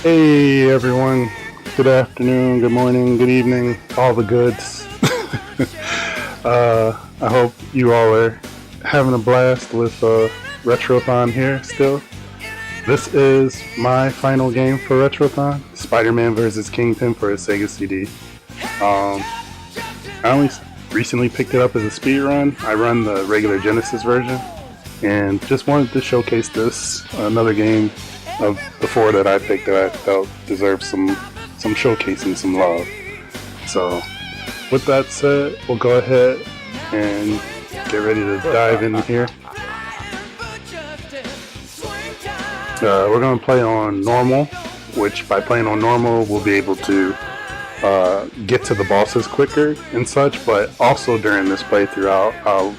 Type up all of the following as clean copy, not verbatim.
Hey everyone, good afternoon, good morning, good evening, all the goods. I hope you all are having a blast with Retrothon here still. This is my final game for Retrothon, Spider-Man vs. Kingpin for a Sega CD. I only recently picked it up as a speed run. I run the regular Genesis version and just wanted to showcase this, another game of the four that I picked that I felt deserved some showcasing, some love. So with that said, we'll go ahead and get ready to dive in here. We're going to play on normal, which by playing on normal we'll be able to get to the bosses quicker and such, but also during this playthrough I'll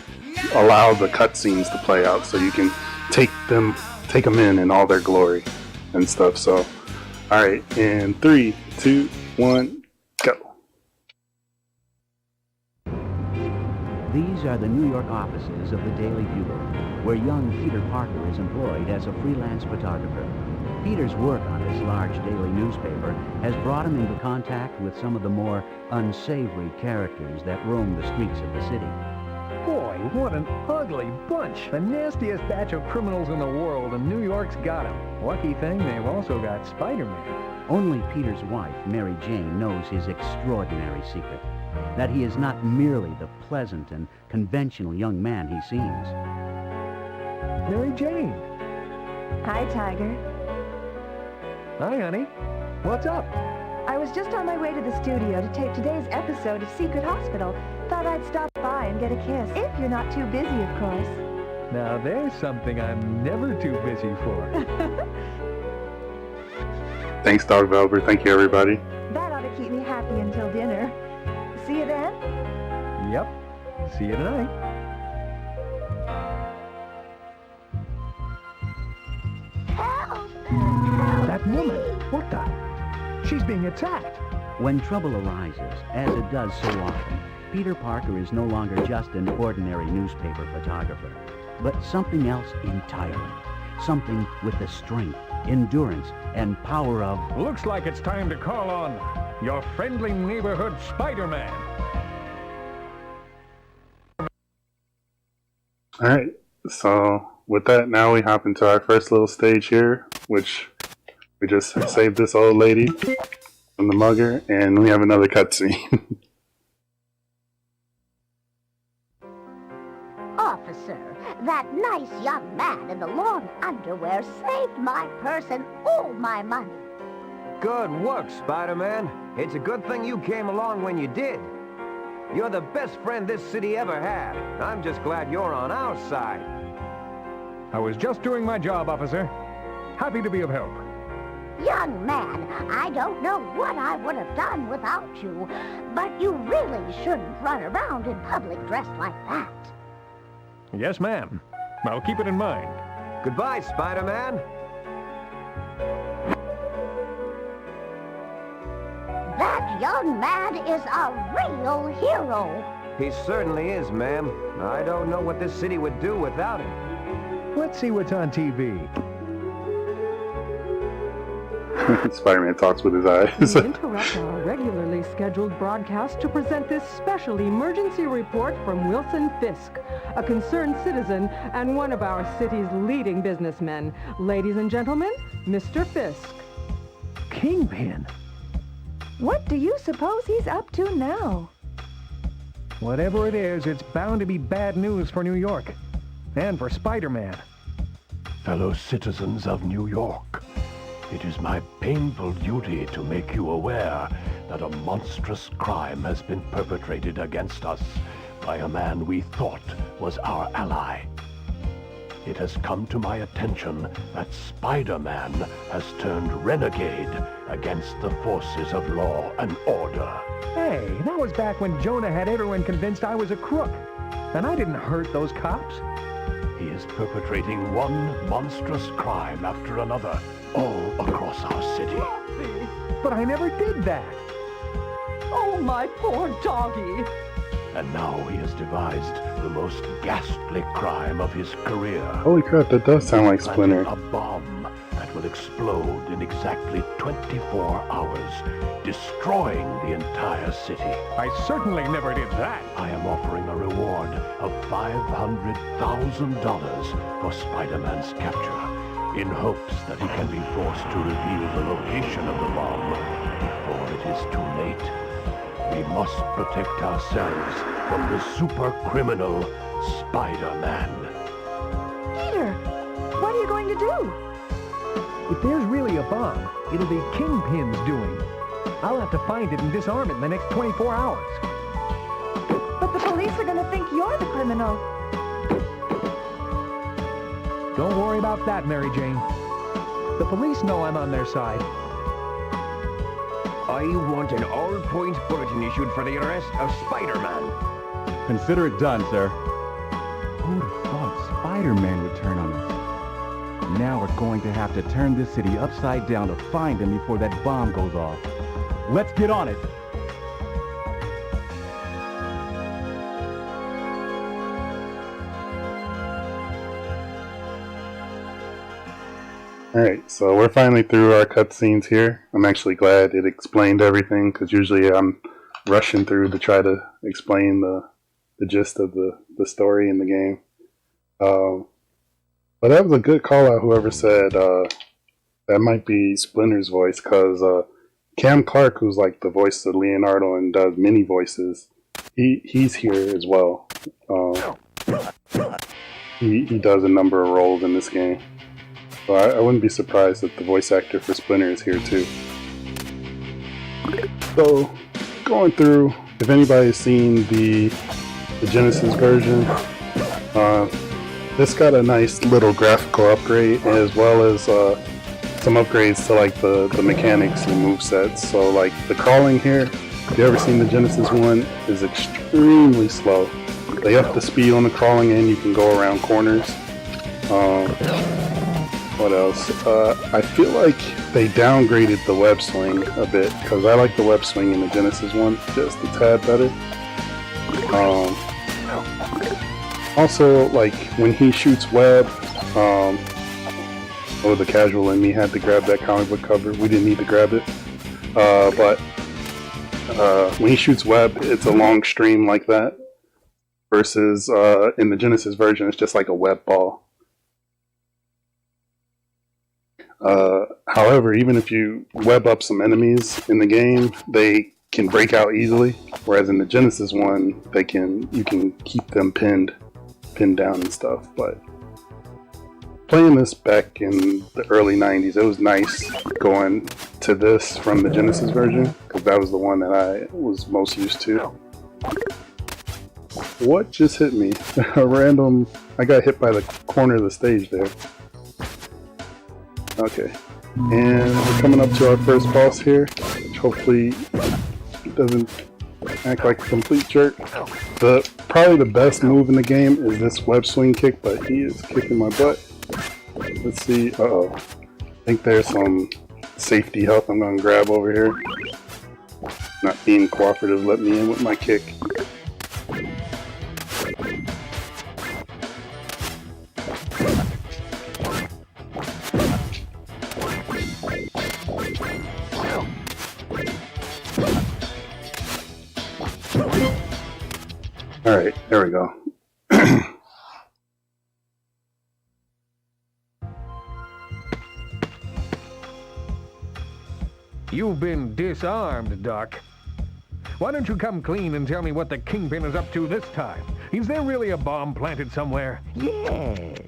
allow the cutscenes to play out so you can take them in all their glory and stuff. So, alright, in 3, 2, 1, go. These are the New York offices of the Daily Bugle, where young Peter Parker is employed as a freelance photographer. Peter's work on this large daily newspaper has brought him into contact with some of the more unsavory characters that roam the streets of the city. Boy, what an ugly bunch. The nastiest batch of criminals in the world, and New York's got them. Lucky thing, they've also got Spider-Man. Only Peter's wife, Mary Jane, knows his extraordinary secret, that he is not merely the pleasant and conventional young man he seems. Mary Jane. Hi, Tiger. Hi, honey. What's up? I was just on my way to the studio to tape today's episode of Secret Hospital. Thought I'd stop by and get a kiss, if you're not too busy, of course. Now there's something I'm never too busy for. Thanks, Dog Velvet. Thank you, everybody. That ought to keep me happy until dinner. See you then? Yep. See you tonight. Help! That woman. What the? She's being attacked. When trouble arises, as it does so often, Peter Parker is no longer just an ordinary newspaper photographer, but something else entirely. Something with the strength, endurance, and power of... Looks like it's time to call on your friendly neighborhood Spider-Man. Alright, so with that, now we hop into our first little stage here, which we just saved this old lady from the mugger, and we have another cutscene. Officer, that nice young man in the long underwear saved my purse and all my money. Good work, Spider-Man. It's a good thing you came along when you did. You're the best friend this city ever had. I'm just glad you're on our side. I was just doing my job, officer. Happy to be of help. Young man, I don't know what I would have done without you, but you really shouldn't run around in public dressed like that. Yes, ma'am. I'll keep it in mind. Goodbye, Spider-Man. That young man is a real hero. He certainly is, ma'am. I don't know what this city would do without him. Let's see what's on TV. Spider-Man talks with his eyes. We interrupt our regularly scheduled broadcast to present this special emergency report from Wilson Fisk, a concerned citizen and one of our city's leading businessmen. Ladies and gentlemen, Mr. Fisk. Kingpin. What do you suppose he's up to now? Whatever it is, it's bound to be bad news for New York. And for Spider-Man. Fellow citizens of New York, it is my painful duty to make you aware that a monstrous crime has been perpetrated against us by a man we thought was our ally. It has come to my attention that Spider-Man has turned renegade against the forces of law and order. Hey, that was back when Jonah had everyone convinced I was a crook. And I didn't hurt those cops. He is perpetrating one monstrous crime after another, all across our city. But I never did that. Oh, my poor doggy. And now he has devised the most ghastly crime of his career. Holy crap, that does sound like Splinter. A bomb that will explode in exactly 24 hours, destroying the entire city. I certainly never did that. I am offering a reward of $500,000 for Spider-Man's capture, in hopes that he can be forced to reveal the location of the bomb before it is too late. We must protect ourselves from the super criminal Spider-Man. Peter, what are you going to do? If there's really a bomb, it'll be Kingpin's doing. I'll have to find it and disarm it in the next 24 hours. But the police are going to think you're the criminal. Don't worry about that, Mary Jane. The police know I'm on their side. I want an all-points bulletin issued for the arrest of Spider-Man. Consider it done, sir. Who'd have thought Spider-Man would turn on us? Now we're going to have to turn this city upside down to find him before that bomb goes off. Let's get on it! Alright, so we're finally through our cutscenes here. I'm actually glad it explained everything, because usually I'm rushing through to try to explain the gist of the story in the game. But that was a good call out, whoever said that might be Splinter's voice, because Cam Clark, who's like the voice of Leonardo and does many voices, he's here as well. He does a number of roles in this game. So I wouldn't be surprised if the voice actor for Splinter is here too. So, going through, if anybody's seen the Genesis version, this got a nice little graphical upgrade, as well as some upgrades to like the mechanics and movesets. So like the crawling here, if you ever seen the Genesis one, is extremely slow. They up the speed on the crawling and you can go around corners. What else? I feel like they downgraded the web swing a bit, because I like the web swing in the Genesis one just a tad better. Also, like when he shoots web, the casual in me had to grab that comic book cover. We didn't need to grab it, but when he shoots web, it's a long stream like that. Versus in the Genesis version, it's just like a web ball. However, even if you web up some enemies in the game, they can break out easily. Whereas in the Genesis one, you can keep them pinned down and stuff. But playing this back in the early 90s, it was nice going to this from the Genesis version, because that was the one that I was most used to. What just hit me? A random... I got hit by the corner of the stage there. Okay, and we're coming up to our first boss here, which hopefully doesn't act like a complete jerk. Probably the best move in the game is this web swing kick, but he is kicking my butt. Let's see, uh-oh. I think there's some safety help I'm going to grab over here. Not being cooperative, let me in with my kick. Alright, there we go. You've been disarmed, Doc. Why don't you come clean and tell me what the Kingpin is up to this time? Is there really a bomb planted somewhere? Yes,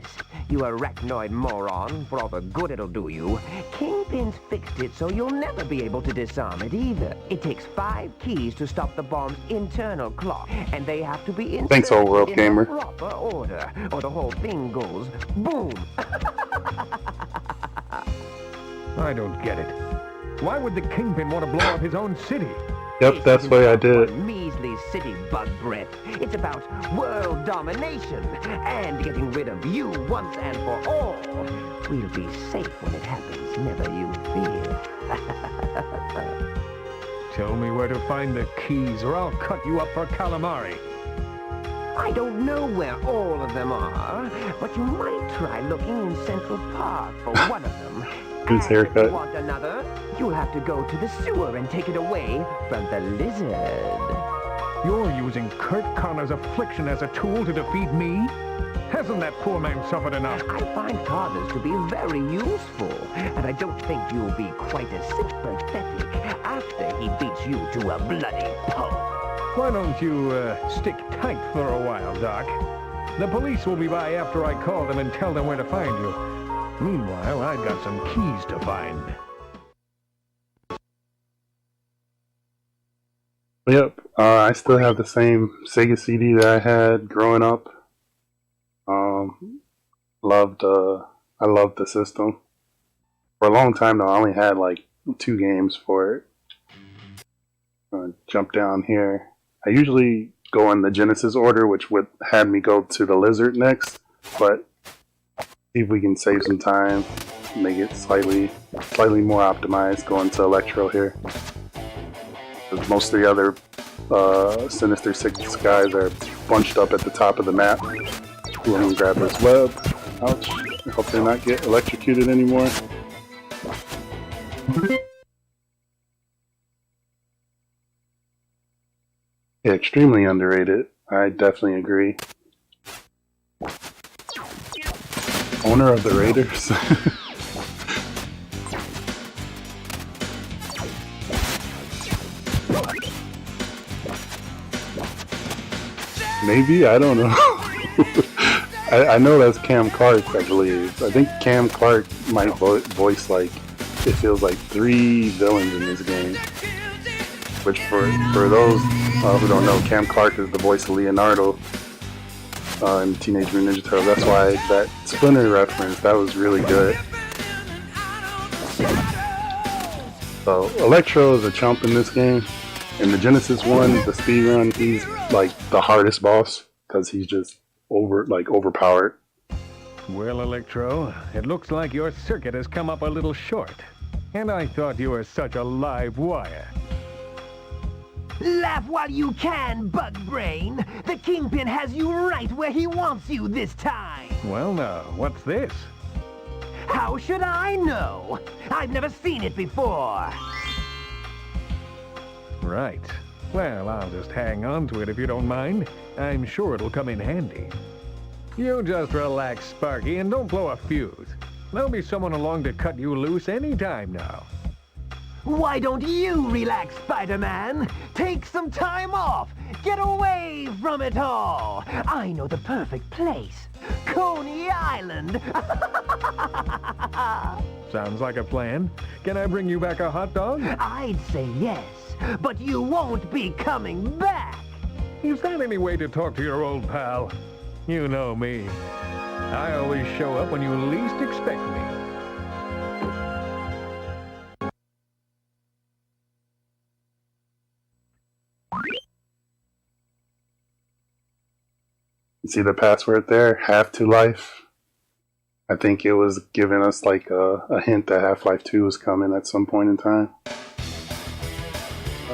you arachnoid moron, for all the good it'll do you. Kingpin's fixed it so you'll never be able to disarm it either. It takes 5 keys to stop the bomb's internal clock, and they have to be inserted Thanks, old world in gamer. the proper order, or the whole thing goes boom. I don't get it. Why would the Kingpin want to blow up his own city? Yep, that's why I did it. Measly city bug breath. It's about world domination and getting rid of you once and for all. We'll be safe when it happens, never you fear. Tell me where to find the keys or I'll cut you up for calamari. I don't know where all of them are, but you might try looking in Central Park for one of them. His haircut. If you want another, you'll have to go to the sewer and take it away from the lizard. You're using Kurt Connor's affliction as a tool to defeat me? Hasn't that poor man suffered enough? I find Connors to be very useful, and I don't think you'll be quite as sympathetic after he beats you to a bloody pulp. Why don't you, stick tight for a while, Doc? The police will be by after I call them and tell them where to find you. Meanwhile, I've got some keys to find. Yep, I still have the same Sega CD that I had growing up. I loved the system. For a long time though, I only had like 2 games for it. Jump down here. I usually go in the Genesis order, which would have me go to the Lizard next, but see if we can save some time, make it slightly more optimized, going to Electro here. Most of the other Sinister Six guys are bunched up at the top of the map. Let him grab this web. Ouch. I hope they not get electrocuted anymore. Yeah, extremely underrated. I definitely agree. Owner of the Raiders. Maybe? I don't know. I know that's Cam Clark, I believe. I think Cam Clark might voice, like, it feels like 3 villains in this game. Which, for those who don't know, Cam Clark is the voice of Leonardo in Teenage Mutant Ninja Turtles. That's why that Splinter reference, that was really good. So, Electro is a chump in this game. In the Genesis one, the speedrun, he's like the hardest boss because he's just overpowered. Well, Electro, it looks like your circuit has come up a little short. And I thought you were such a live wire. Laugh while you can, Bug Brain. The Kingpin has you right where he wants you this time. Well, now, what's this? How should I know? I've never seen it before. Right. Well, I'll just hang on to it if you don't mind. I'm sure it'll come in handy. You just relax, Sparky, and don't blow a fuse. There'll be someone along to cut you loose any time now. Why don't you relax, Spider-Man? Take some time off. Get away from it all. I know the perfect place. Coney Island. Sounds like a plan. Can I bring you back a hot dog? I'd say yes, but you won't be coming back. Is that any way to talk to your old pal? You know me. I always show up when you least expect me. You see the password there? Half to Life. I think it was giving us like a hint that Half-Life 2 was coming at some point in time.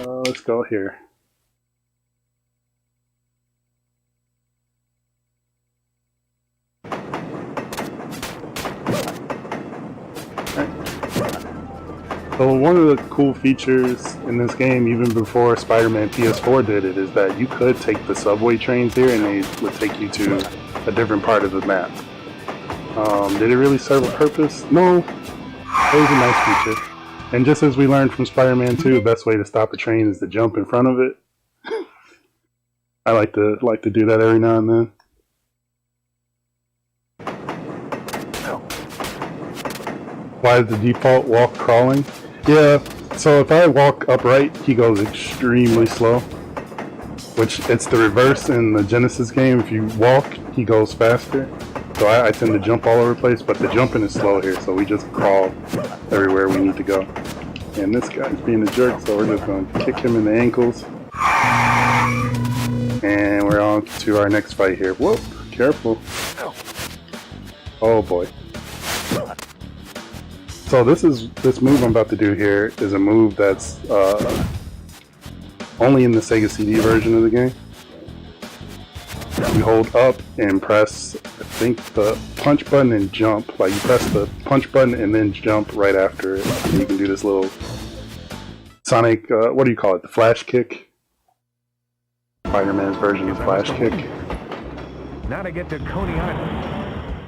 Let's go here. So one of the cool features in this game, even before Spider-Man PS4 did it, is that you could take the subway trains here and they would take you to a different part of the map. Did it really serve a purpose? No. It was a nice feature. And just as we learned from Spider-Man 2, the best way to stop a train is to jump in front of it. I like to do that every now and then. Why is the default walk crawling? Yeah, so if I walk upright, he goes extremely slow. Which, it's the reverse in the Genesis game. If you walk, he goes faster. So I tend to jump all over the place, but the jumping is slow here, so we just crawl everywhere we need to go. And this guy's being a jerk, so we're just going to kick him in the ankles. And we're on to our next fight here. Whoop, careful. Oh boy. So this move I'm about to do here is a move that's only in the Sega CD version of the game. you hold up and press, I think, the punch button and jump. Like, you press the punch button and then jump right after it. And you can do this little Sonic, what do you call it? The flash kick? Spider-Man's version of flash kick. Now to get to Coney Island.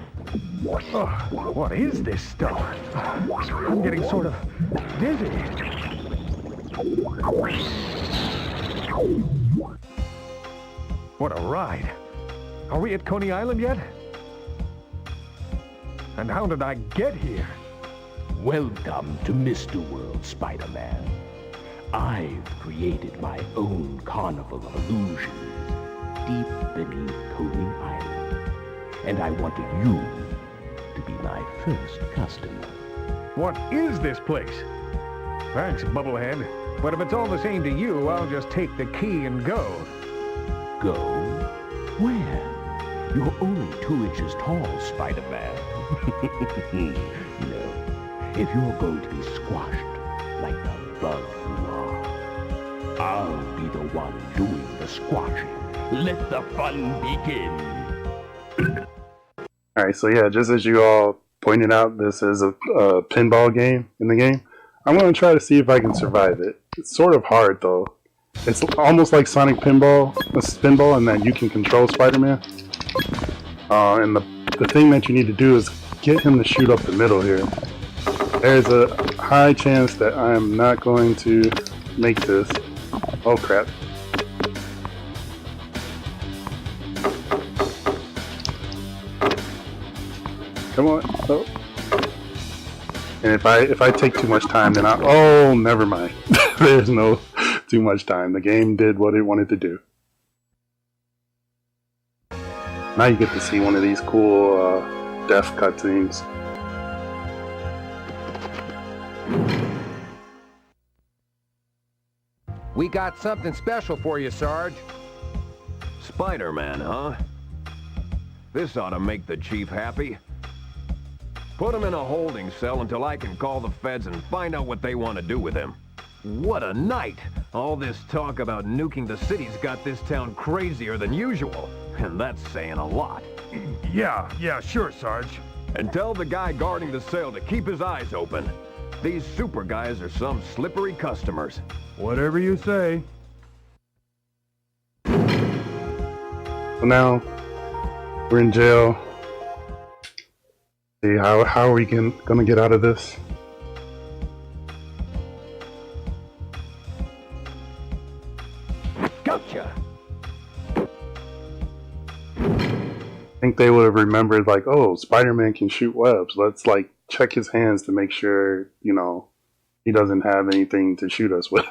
Oh, what is this stuff? I'm getting sort of dizzy. What a ride. Are we at Coney Island yet? And how did I get here? Welcome to Mr. World, Spider-Man. I've created my own carnival of illusions deep beneath Coney Island. And I wanted you to be my first customer. What is this place? Thanks, Bubblehead. But if it's all the same to you, I'll just take the key and go. Go? Where? You're only 2 inches tall, Spider-Man. No. If you're going to be squashed like the bug you are, I'll be the one doing the squashing. Let the fun begin. Alright, so yeah, just as you all pointed out, this is a pinball game in the game. I'm going to try to see if I can survive it. It's sort of hard, though. It's almost like Sonic Pinball, Spinball, in that you can control Spider-Man. And the thing that you need to do is get him to shoot up the middle here. There's a high chance that I'm not going to make this. Oh crap. Come on. Oh. And if I take too much time, then oh, never mind. There's no too much time. The game did what it wanted to do. Now you get to see one of these cool death cutscenes. We got something special for you, Sarge. Spider-Man, huh? This ought to make the chief happy. Put him in a holding cell until I can call the feds and find out what they want to do with him. What a night! All this talk about nuking the city's got this town crazier than usual. And that's saying a lot. Yeah, sure, Sarge. And tell the guy guarding the cell to keep his eyes open. These super guys are some slippery customers. Whatever you say. So now, we're in jail. See, how are we gonna get out of this? Gotcha! I think they would have remembered, like, oh, Spider-Man can shoot webs. Let's, like, check his hands to make sure, you know, he doesn't have anything to shoot us with.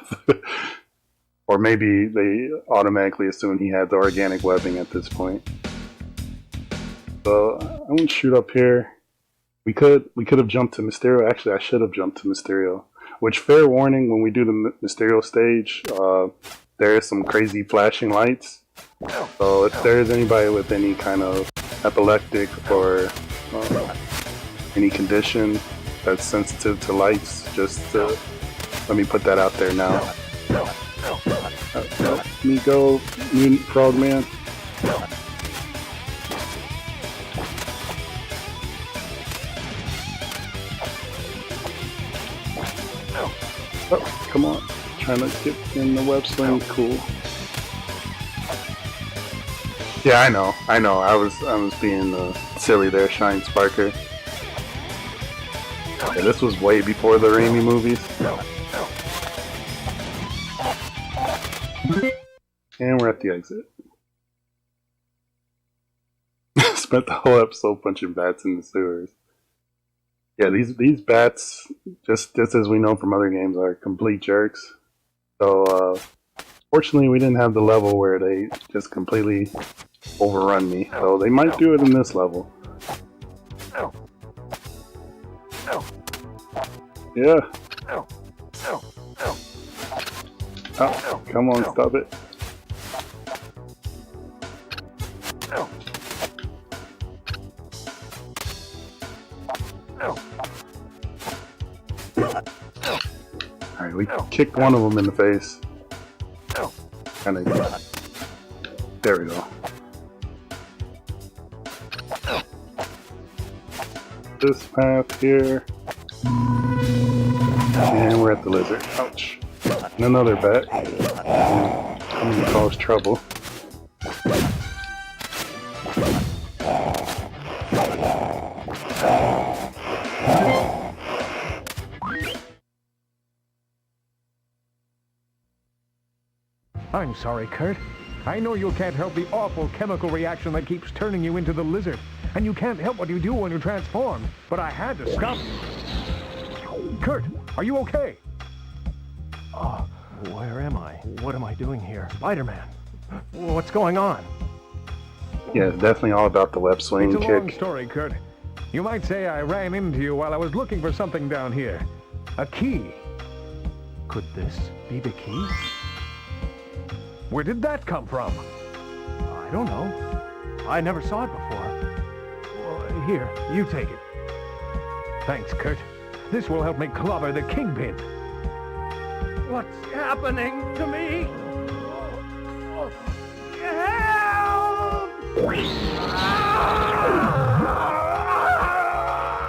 Or maybe they automatically assumed he had the organic webbing at this point. So, I'm gonna shoot up here. We could have jumped to Mysterio. Actually, I should have jumped to Mysterio. Which, fair warning, when we do the Mysterio stage, there is some crazy flashing lights. So if there's anybody with any kind of epileptic or any condition that's sensitive to lights, just let me put that out there now. Let me go, Mutant Frogman. Oh, come on. Trying to get in the web sling. Cool. Yeah, I know. I was being silly there, Shine Sparker. Yeah, this was way before the Raimi movies. And we're at the exit. Spent the whole episode punching bats in the sewers. Yeah, these bats, just as we know from other games, are complete jerks. So, fortunately, we didn't have the level where they just completely overrun me. So they might do it in this level. Yeah. Oh, come on, stop it. Alright, we kicked one of them in the face. Kinda. There we go. this path here. And we're at the lizard. Ouch. And another bat. Coming to cause trouble. I'm sorry, Kurt. I know you can't help the awful chemical reaction that keeps turning you into the lizard. And you can't help what you do when you transform. But I had to stop you. Kurt, are you okay? Oh, where am I? What am I doing here? Spider-Man, what's going on? Yeah, it's definitely all about the web swing It's a kick. long story, Kurt. You might say I ran into you while I was looking for something down here. A key. Could this be the key? Where did that come from? I don't know. I never saw it before. Well, here, you take it. Thanks, Kurt. This will help me clobber the Kingpin. What's happening to me?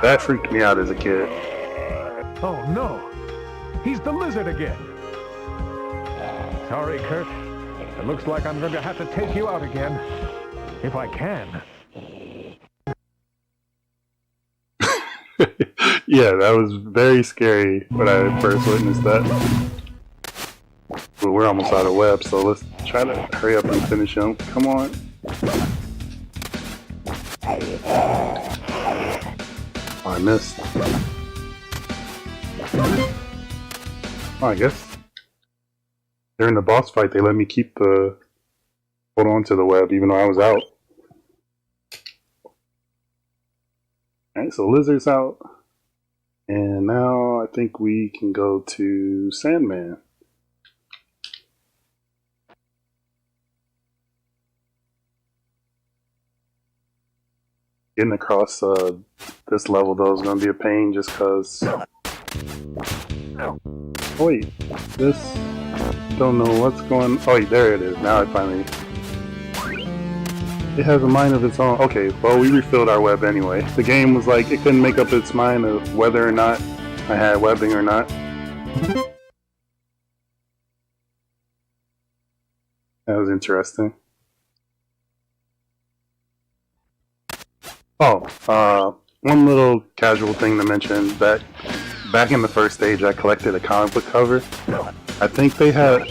That freaked me out as a kid. Oh no! He's the lizard again! Sorry, Kurt. It looks like I'm going to have to take you out again. If I can. Yeah, that was very scary when I first witnessed that. But we're almost out of web, so let's try to hurry up and finish him. Come on. Oh, I missed. Oh, I guess during the boss fight they let me keep the hold on to the web even though I was out. Alright, so Lizard's out. And now I think we can go to Sandman. Getting across this level though is going to be a pain just because... Oh wait, this... Don't know what's going... Oh wait, there it is. Now I finally... It has a mind of its own. Okay, well we refilled our web anyway. The game was like, it couldn't make up its mind of whether or not I had webbing or not. That was interesting. Oh, one little casual thing to mention, that back in the first stage I collected a comic book cover. I think they had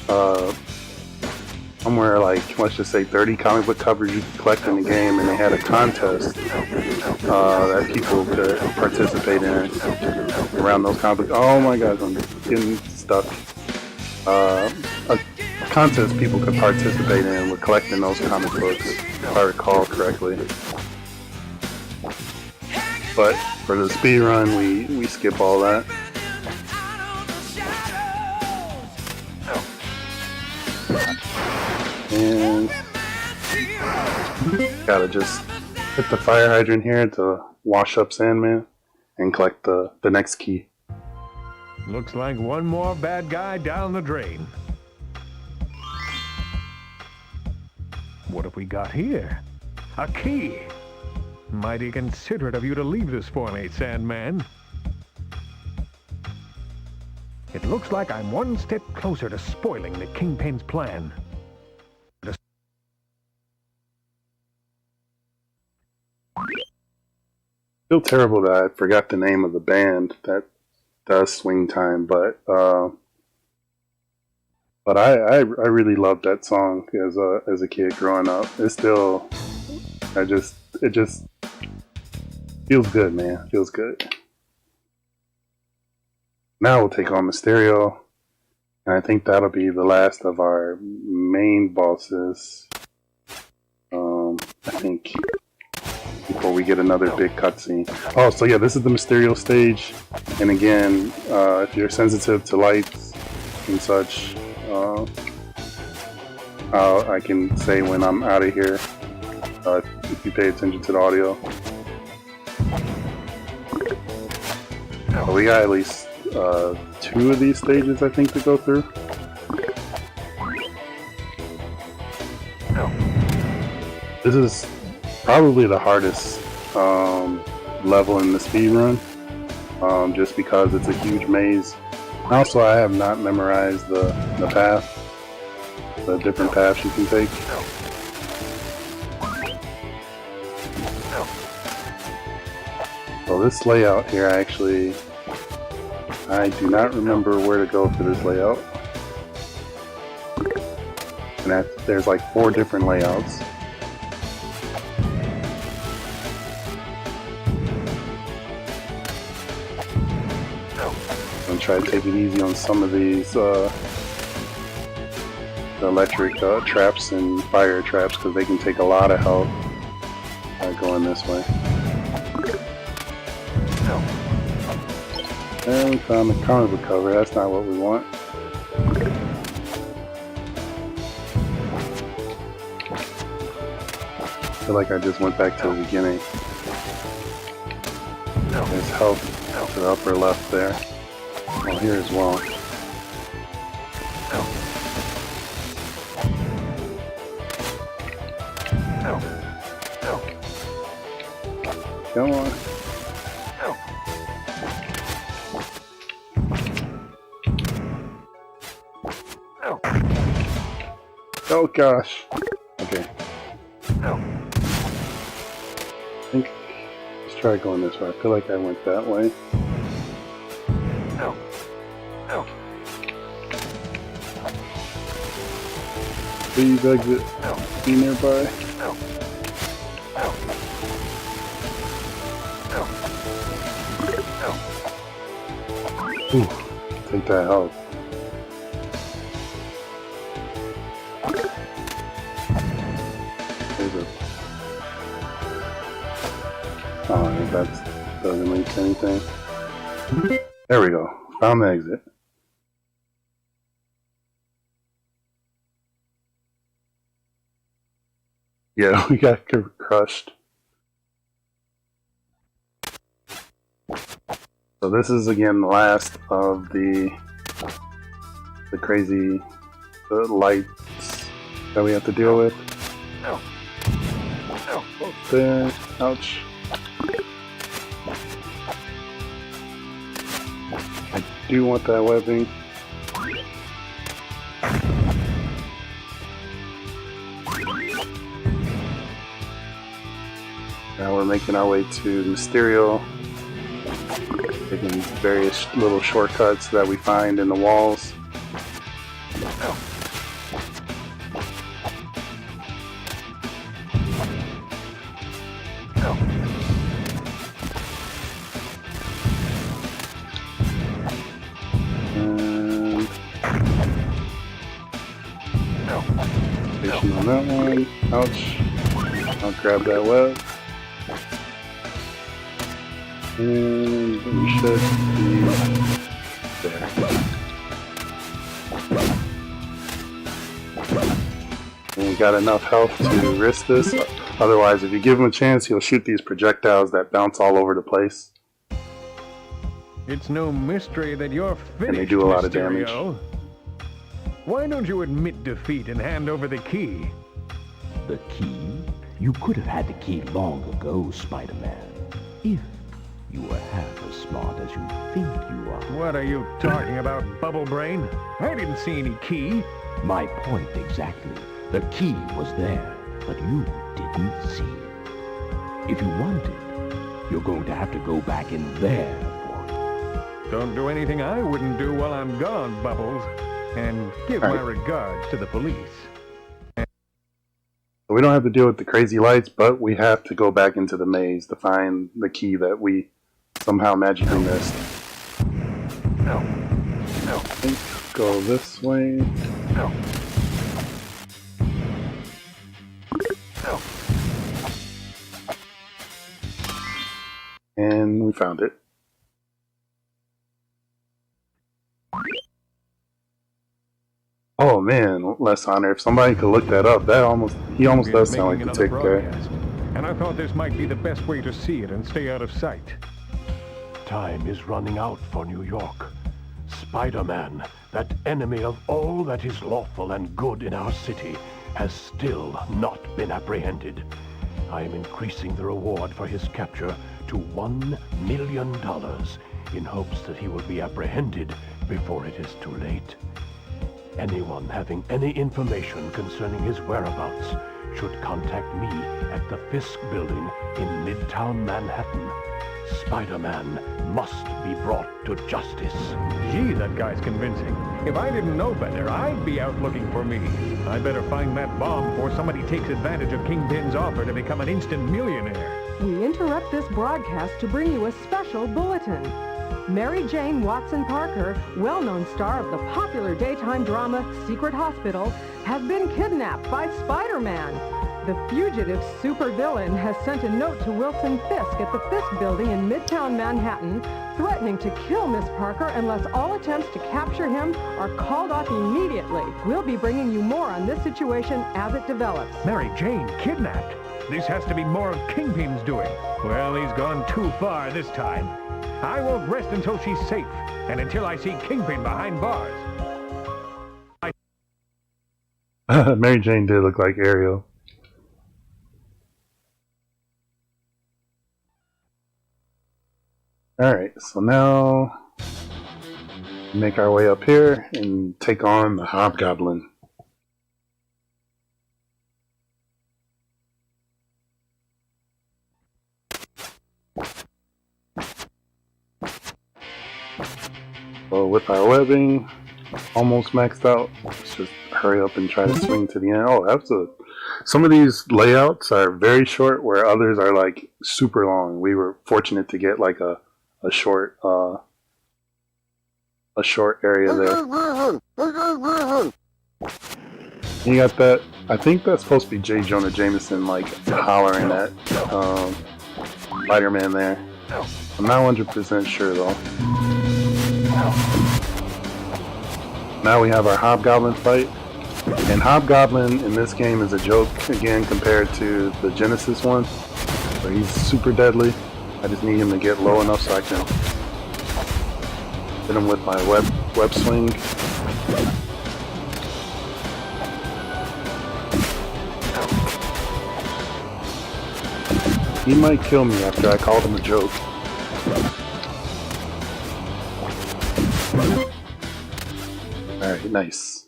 somewhere like, let's just say 30 comic book covers you could collect in the game, and they had a contest that people could participate in around those comic books. Oh my god, I'm getting stuck. A contest people could participate in with collecting those comic books, if I recall correctly. But for the speed run, we skip all that. And gotta just hit the fire hydrant here to wash up Sandman and collect the next key. Looks like one more bad guy down the drain. What have we got here? A key! Mighty considerate of you to leave this for me, Sandman. It looks like I'm one step closer to spoiling the Kingpin's plan. Feel terrible that I forgot the name of the band that does Swing Time, but I really loved that song as a kid growing up. It's still, it just feels good, man. Feels good. Now we'll take on Mysterio, and I think that'll be the last of our main bosses. I think before we get another big cutscene. Oh, so yeah, this is the Mysterio stage, and again, if you're sensitive to lights and such, I can say when I'm out of here. If you pay attention to the audio. We got at least 2 of these stages, I think, to go through. This is probably the hardest level in the speed run, just because it's a huge maze. Also, I have not memorized the path, the different paths you can take. So this layout here, I do not remember where to go for this layout. And there's like 4 different layouts. I'm gonna try to take it easy on some of these the electric traps and fire traps, because they can take a lot of health going this way. And we found the comic book cover. That's not what we want. I feel like I just went back to the beginning. There's health to the upper left there. Oh, here as well. Come on. Oh gosh. Okay. Let's try going this way. I feel like I went that way. Please exit. Be nearby. Ooh, take that health. Oh, that doesn't lead to anything. There we go. Found the exit. Yeah, we got crushed. So this is again the last of the crazy lights that we have to deal with. There. Ouch. I do want that webbing. Now we're making our way to Mysterio, taking various little shortcuts that we find in the walls. And station on that one. Ouch. I'll grab that web. And we should be there. And we got enough health to risk this. Otherwise, if you give him a chance, he'll shoot these projectiles that bounce all over the place. It's no mystery that you're finished, And they do a lot of Mysterio. damage. Why don't you admit defeat and hand over the key? The key? You could have had the key long ago, Spider-Man. If you were half as smart as you think you are. What are you talking about, Bubble Brain? I didn't see any key. My point exactly. The key was there, but you didn't see it. If you want it, you're going to have to go back in there for it. Don't do anything I wouldn't do while I'm gone, Bubbles. And give my regards to the police. We don't have to deal with the crazy lights, but we have to go back into the maze to find the key that we somehow magically missed. I think go this way. And we found it. Oh man, less honor. If somebody could look that up, he almost does sound like the Tick guy. And I thought this might be the best way to see it and stay out of sight. Time is running out for New York. Spider-Man, that enemy of all that is lawful and good in our city, has still not been apprehended. I am increasing the reward for his capture to $1 million in hopes that he will be apprehended before it is too late. Anyone having any information concerning his whereabouts should contact me at the Fisk Building in Midtown Manhattan. Spider-Man must be brought to justice. Gee, that guy's convincing. If I didn't know better, I'd be out looking for me. I better find that bomb before somebody takes advantage of Kingpin's offer to become an instant millionaire. We interrupt this broadcast to bring you a special bulletin. Mary Jane Watson Parker, well-known star of the popular daytime drama Secret Hospital, has been kidnapped by Spider-Man. The fugitive supervillain has sent a note to Wilson Fisk at the Fisk Building in Midtown Manhattan, threatening to kill Miss Parker unless all attempts to capture him are called off immediately. We'll be bringing you more on this situation as it develops. Mary Jane kidnapped? This has to be more of Kingpin's doing. Well, he's gone too far this time. I won't rest until she's safe, and until I see Kingpin behind bars. Mary Jane did look like Ariel. Alright, so now make our way up here and take on the Hobgoblin. So with our webbing almost maxed out, let's just hurry up and try to swing to the end. Oh, some of these layouts are very short, where others are like super long. We were fortunate to get like a short area there. You got that? I think that's supposed to be J. Jonah Jameson like hollering at Spider-Man there. I'm not 100% sure though. Now we have our Hobgoblin fight. And Hobgoblin in this game is a joke again compared to the Genesis one, where he's super deadly. I just need him to get low enough so I can hit him with my web swing. He might kill me after I called him a joke. Alright, nice.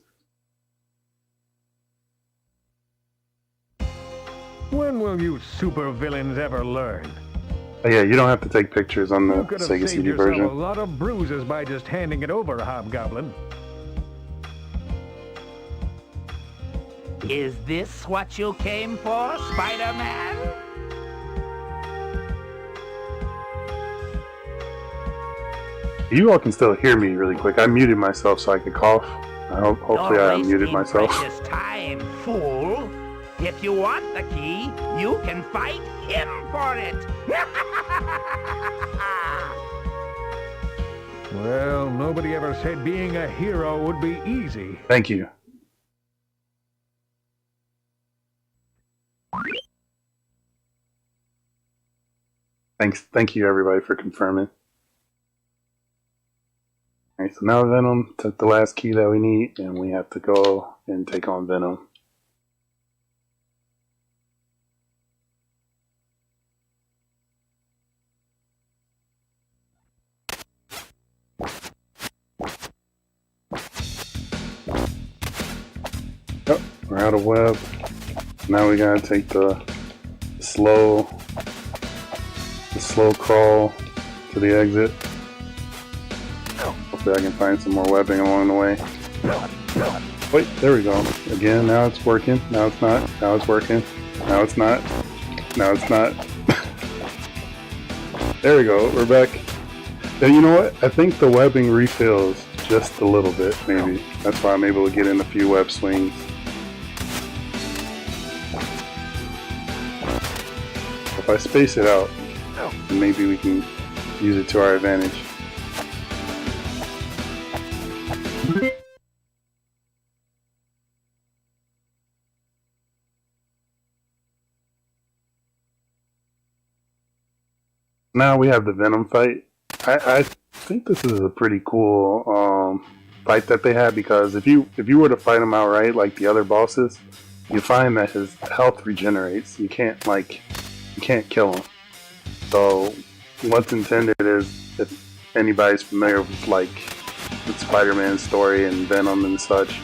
When will you supervillains ever learn? Oh, yeah, you don't have to take pictures on the You could have Sega saved CD yourself version. a lot of bruises by just handing it over, Hobgoblin. Is this what you came for, Spider-Man? You all can still hear me really quick. I muted myself so I could cough. Hopefully I muted myself. Precious time, fool. If you want the key, you can fight him for it. Well, nobody ever said being a hero would be easy. Thank you. Thank you everybody for confirming. Alright, so now Venom took the last key that we need, and we have to go and take on Venom. Oh, we're out of web. Now we gotta take the slow crawl to the exit. Hopefully I can find some more webbing along the way. Wait, there we go. Again, now it's working. Now it's not. Now it's working. Now it's not. Now it's not. There we go. We're back. And you know what? I think the webbing refills just a little bit, maybe. That's why I'm able to get in a few web swings. If I space it out, then maybe we can use it to our advantage. Now we have the Venom fight. I think this is a pretty cool fight that they had, because if you were to fight them outright like the other bosses, you find that his health regenerates. You can't kill him. So what's intended is, if anybody's familiar with Spider-Man's story and Venom and such,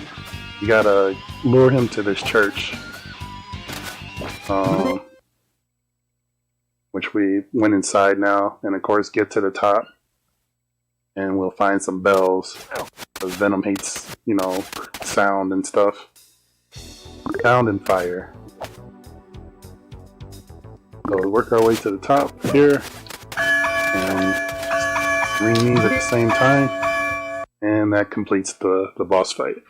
you gotta lure him to this church. Which we went inside now, and of course get to the top, and we'll find some bells, because Venom hates, sound and stuff. Sound and fire. So we work our way to the top here, and ring these at the same time, and that completes the boss fight.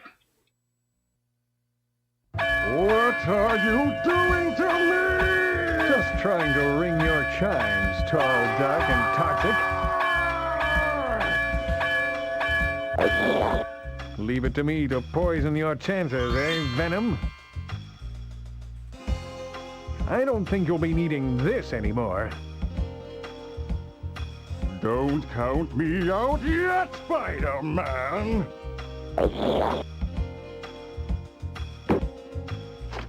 What are you doing to me? Just trying to ring your chimes, tall, dark, and toxic. Leave it to me to poison your chances, eh, Venom? I don't think you'll be needing this anymore. Don't count me out yet, Spider-Man!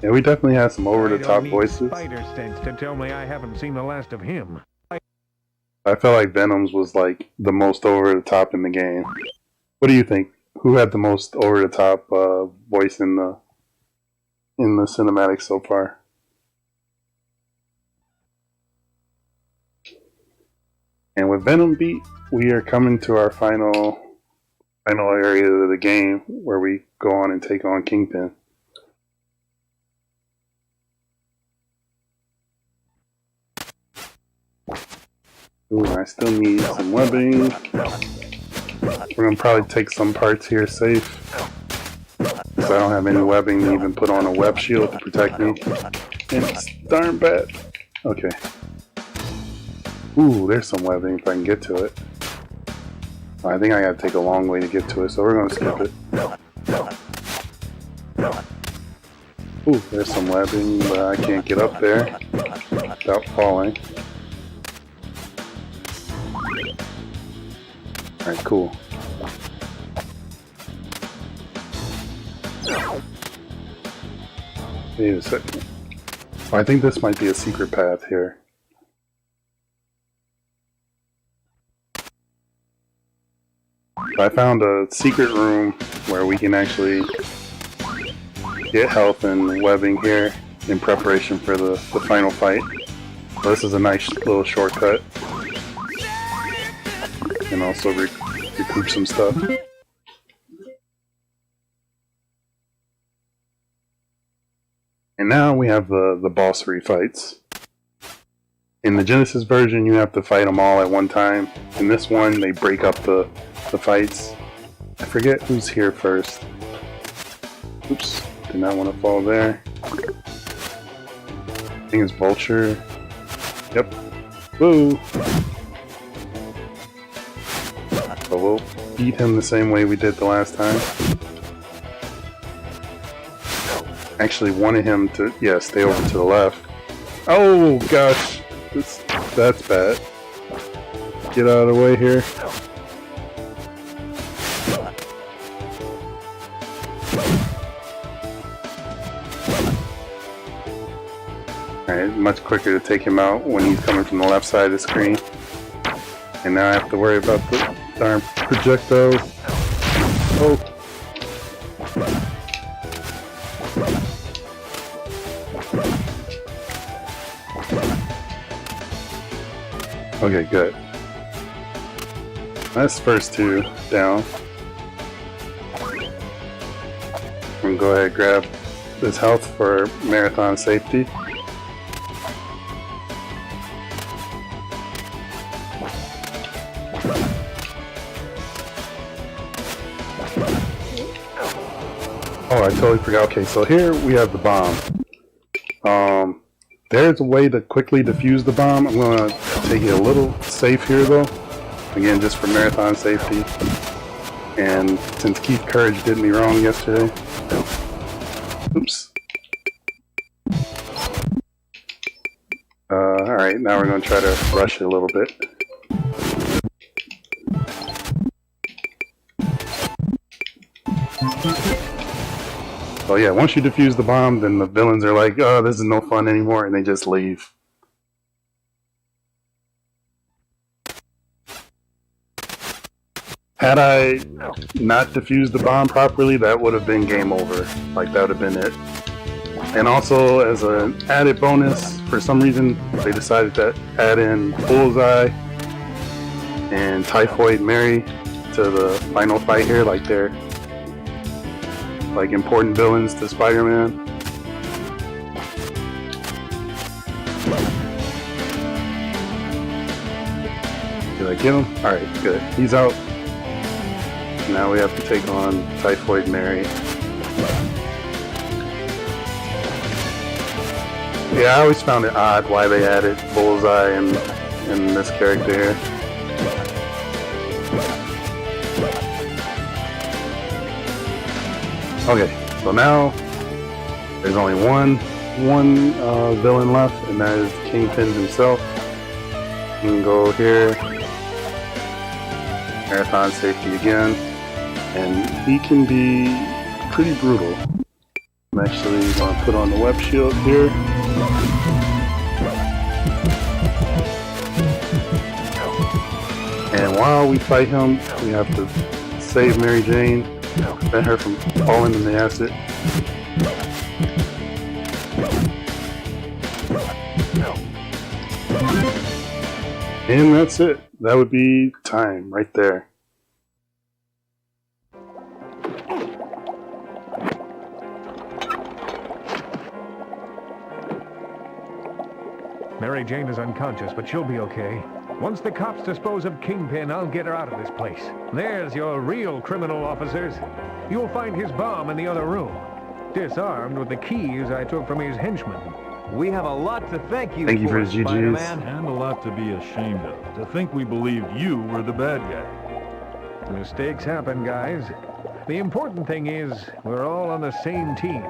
Yeah, we definitely have some over-the-top voices. Spider sense to tell me I haven't seen the last of him. I felt like Venom's was the most over-the-top in the game. What do you think? Who had the most over-the-top voice in the cinematic so far? And with Venom beat, we are coming to our final area of the game where we go on and take on Kingpin. Ooh, I still need some webbing. We're gonna probably take some parts here safe, because I don't have any webbing to even put on a web shield to protect me. And it's darn bad. Okay. Ooh, there's some webbing if I can get to it. I think I gotta take a long way to get to it, so we're gonna skip it. Ooh, there's some webbing, but I can't get up there without falling. Alright, cool. Wait a second. Oh, I think this might be a secret path here. I found a secret room where we can actually get health and webbing here in preparation for the final fight. So this is a nice little shortcut. And also recoup some stuff. And now we have the boss fights. In the Genesis version, you have to fight them all at one time. In this one, they break up the fights. I forget who's here first. Oops, did not want to fall there. I think it's Vulture. Yep. Woo! So we'll beat him the same way we did the last time. Actually wanted him to, stay over to the left. Oh gosh, that's bad. Get out of the way here. Alright, much quicker to take him out when he's coming from the left side of the screen. And now I have to worry about the darn projectile. Oh. Okay, good. That's first two down. I'm gonna go ahead and grab this health for marathon safety. Oh, I totally forgot. Okay, so here we have the bomb. There's a way to quickly defuse the bomb. I'm going to take it a little safe here, though. Again, just for marathon safety. And since Keith Courage did me wrong yesterday. Oops. Alright, now we're going to try to rush it a little bit. So So yeah, once you defuse the bomb, then the villains are like, oh, this is no fun anymore, and they just leave. Had I not defused the bomb properly, that would have been game over. Like, that would have been it. And also, as an added bonus, for some reason, they decided to add in Bullseye and Typhoid Mary to the final fight here. Like, they're like important villains to Spider-Man. Did I get him? Alright, good. He's out. Now we have to take on Typhoid Mary. Yeah, I always found it odd why they added Bullseye in this character here. Okay, so now there's only one villain left, and that is Kingpin himself. You can go here, Marathon safety again, and he can be pretty brutal. I'm actually going to put on the web shield here. And while we fight him, we have to save Mary Jane, prevent her from falling in the acid. And that's it. That would be time right there. Mary Jane is unconscious, but she'll be okay. Once the cops dispose of Kingpin, I'll get her out of this place. There's your real criminal, officers. You'll find his bomb in the other room, disarmed with the keys I took from his henchmen. We have a lot to thank you for, Spider-Man. And a lot to be ashamed of. To think we believed you were the bad guy. Mistakes happen, guys. The important thing is, we're all on the same team.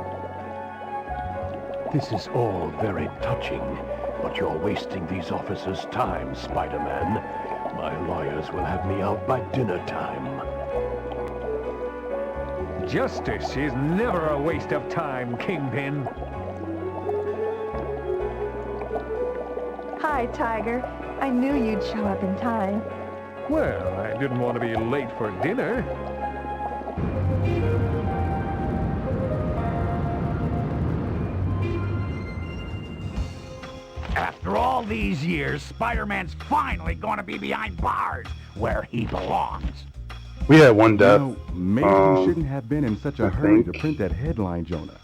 This is all very touching, but you're wasting these officers' time, Spider-Man. My lawyers will have me out by dinner time. Justice is never a waste of time, Kingpin. Hi, Tiger. I knew you'd show up in time. Well, I didn't want to be late for dinner. After all these years, Spider-Man's finally gonna be behind bars, where he belongs. We had one death. You know, maybe you shouldn't have been in such a hurry to print that headline, Jonah.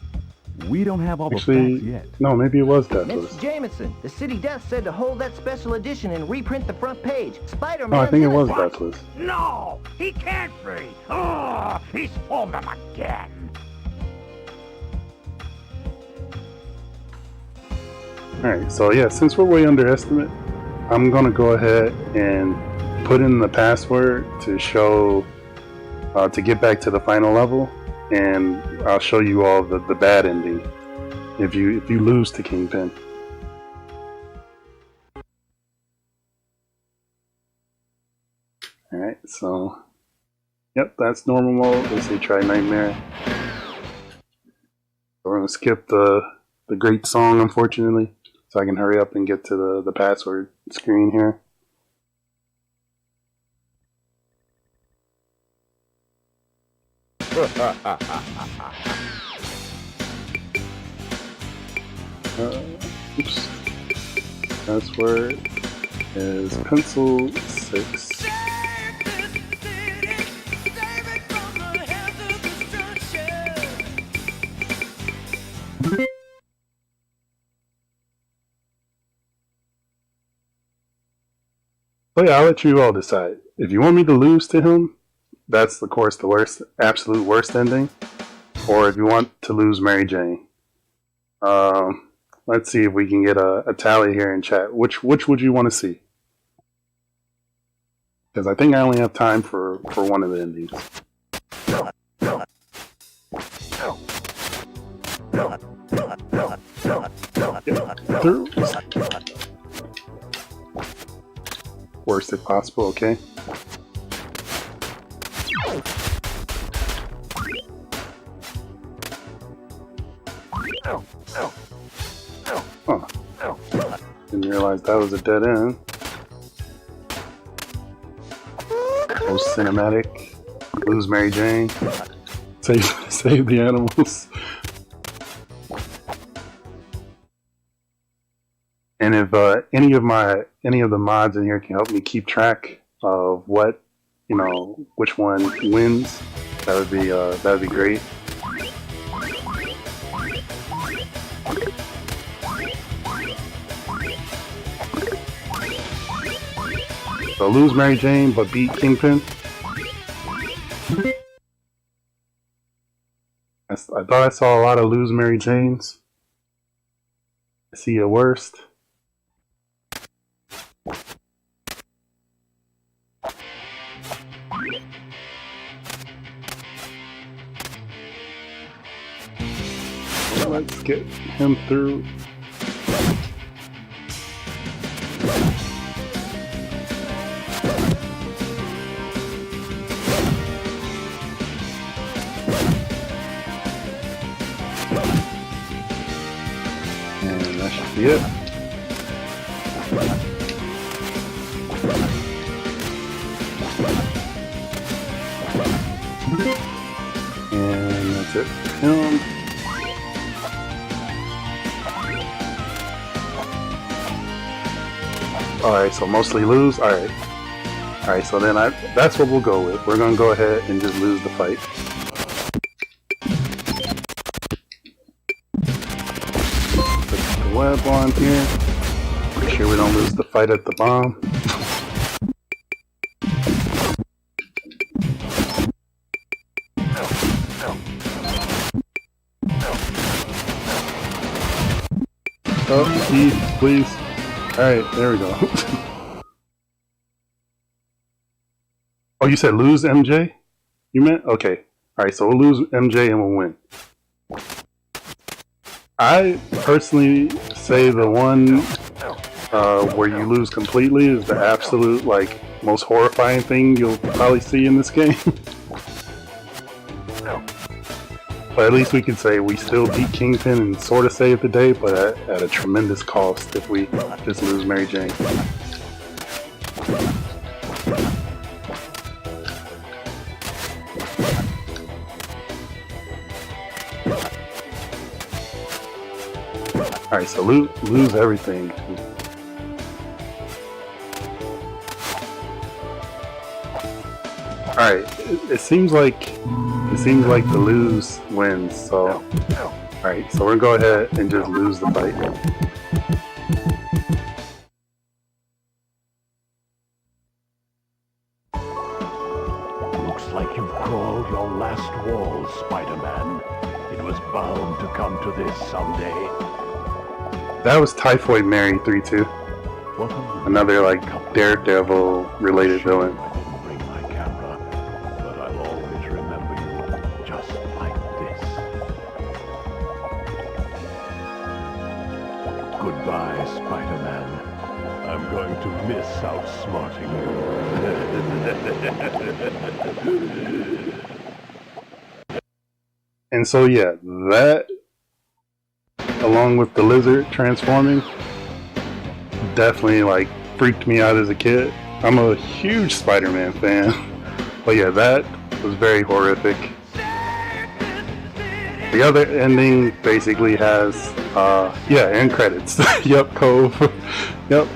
We don't have all the facts yet. No, maybe it was Deathless. Mr. Jameson, the city desk said to hold that special edition and reprint the front page. Spider-Man. No, I think it was Deathless. No, he can't be. Oh, he's fooled them again. Alright, so yeah, since we're way underestimate, I'm gonna go ahead and put in the password to show, to get back to the final level, and I'll show you all the bad ending if you lose to Kingpin. Alright, so yep, that's normal mode. They say try Nightmare. We're gonna skip the great song, unfortunately, so I can hurry up and get to the password screen here. Oops. Password is pencil 6. So yeah, I'll let you all decide. If you want me to lose to him, that's of course the worst, absolute worst ending. Or if you want to lose Mary Jane. Let's see if we can get a tally here in chat. Which would you want to see? Because I think I only have time for one of the endings. Through. Worst if possible, okay? Didn't realize that was a dead end. Post cinematic. Lose Mary Jane. Save the animals. And if any of the mods in here can help me keep track of what, which one wins, that'd be great. So lose Mary Jane, but beat Kingpin. I thought I saw a lot of lose Mary Janes. I see your worst. Let's get him through. And that should be it. And that's it for him. Alright, so mostly lose? Alright. Alright, so then that's what we'll go with. We're gonna go ahead and just lose the fight. Put the web on here. Make sure we don't lose the fight at the bomb. Oh, Eve, please. Alright, there we go. Oh, you said lose MJ? You meant? Okay. Alright, so we'll lose MJ and we'll win. I personally say the one where you lose completely is the absolute, most horrifying thing you'll probably see in this game. But at least we can say we still beat Kingpin and sort of save the day, but at a tremendous cost if we just lose Mary Jane. Alright, so lose everything. Alright, it seems like the lose wins, so alright, so we're gonna go ahead and just lose the fight. Looks like you've crawled your last wall, Spider-Man. It was bound to come to this someday. That was Typhoid Mary 3-2. Another Daredevil related villain. Goodbye, Spider-Man. I'm going to miss outsmarting you. And so yeah, that, along with the lizard transforming, definitely freaked me out as a kid. I'm a huge Spider-Man fan. But yeah, that was very horrific. The other ending basically has, end credits. Yep, Cove. Yep.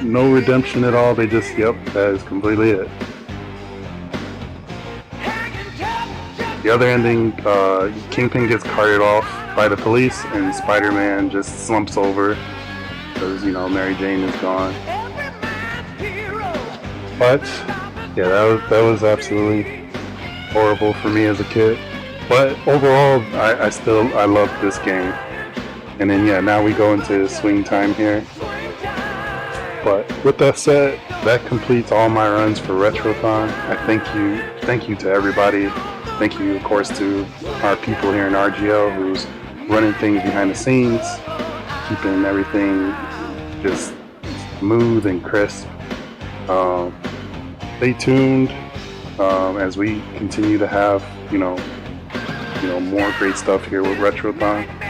No redemption at all. They just, that is completely it. The other ending, Kingpin gets carted off by the police, and Spider-Man just slumps over because, Mary Jane is gone. But yeah, that was absolutely horrible for me as a kid. But overall, I love this game. And then now we go into swing time here. But with that said, that completes all my runs for Retrothon. I thank you to everybody. Thank you, of course, to our people here in RGL who's running things behind the scenes, keeping everything just smooth and crisp. Stay tuned as we continue to have, more great stuff here with Retrothon.